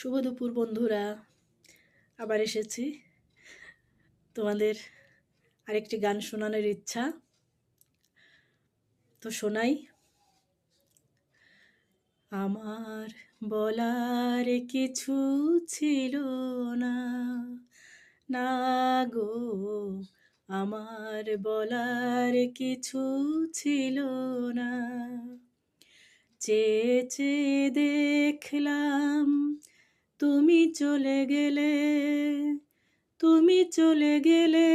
শুভ দুপুর বন্ধুরা, আবার এসেছি তোমাদের আরেকটি গান শোনানোর ইচ্ছা। তো শোনাই। আমার বলার কিছু ছিল না, না গো, আমার বলার কিছু ছিল না। চেয়ে চেয়ে দেখলাম তুমি চলে গেলে, তুমি চলে গেলে,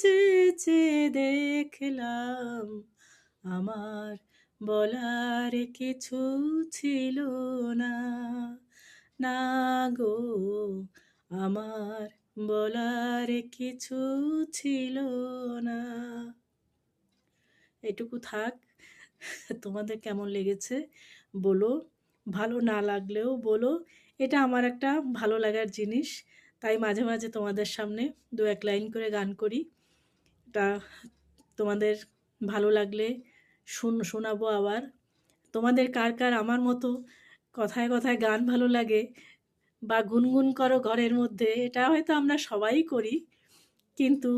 চেয়ে চেয়ে দেখলাম আমার বলার কিছু ছিল না, না গো, আমার বলার কিছু ছিল না। এটুকু থাক। তোমাদের কেমন লেগেছে বলো, ভালো না লাগলেও বলো। এটা আমার একটা ভালো লাগার জিনিস, তাই মাঝে মাঝে তোমাদের সামনে দু এক লাইন করে গান করি। এটা তোমাদের ভালো লাগলে শোনাবো আবার। তোমাদের কার কার আমার মতো কথায় কথায় গান ভালো লাগে বা গুনগুন করো ঘরের মধ্যে, এটা হয়তো আমরা সবাই করি, কিন্তু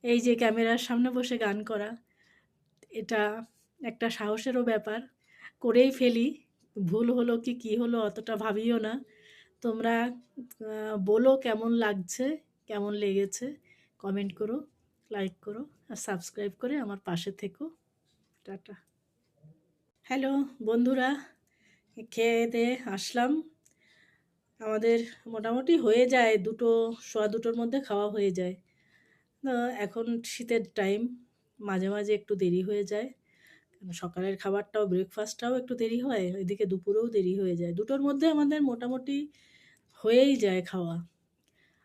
এই যে ক্যামেরার সামনে বসে গান করা, এটা একটা সাহসেরও ব্যাপার। করেই ফেলি, ভুল হলো কি কী হলো অতটা ভাবিও না। তোমরা বলো কেমন লাগছে, কেমন লেগেছে, কমেন্ট করো, লাইক করো আর সাবস্ক্রাইব করে আমার পাশে থেকো। টাটা। হ্যালো বন্ধুরা, খেয়ে দিয়ে আসলাম। আমাদের মোটামুটি হয়ে যায় দুটো, সোয়া দুটোর মধ্যে খাওয়া হয়ে যায়। এখন শীতের টাইম, মাঝে মাঝে একটু দেরি হয়ে যায়, সকালের খাবারটাও ব্রেকফাস্টটাও একটু দেরি হয়, ওইদিকে দুপুরেও দেরি হয়ে যায়। দুটোর মধ্যে আমাদের মোটামুটি হয়েই যায় খাওয়া।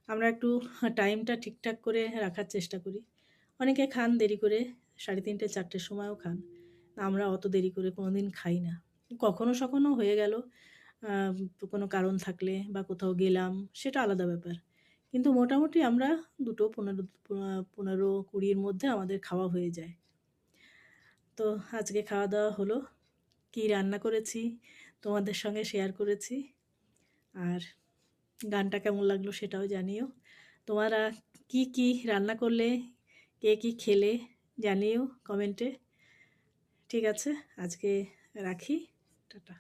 আমরা একটু টাইমটা ঠিকঠাক করে রাখার চেষ্টা করি। অনেকে খান দেরি করে, 3:30 4টের সময়ও খান। আমরা অত দেরি করে কোনো দিন খাই না। কখনো সখনো হয়ে গেল কোনো কারণ থাকলে বা কোথাও গেলাম, সেটা আলাদা ব্যাপার। কিন্তু মোটামুটি আমরা 2টো 15-20-র মধ্যে আমাদের খাওয়া হয়ে যায়। তো আজকে খাওয়া দাওয়া হলো, কী রান্না করেছি তোমাদের সঙ্গে শেয়ার করেছি। আর গানটা কেমন লাগলো সেটাও জানিও। তোমরা কি কি রান্না করলে, কে কি খেলে জানিও কমেন্টে। ঠিক আছে, আজকে রাখি, টাটা।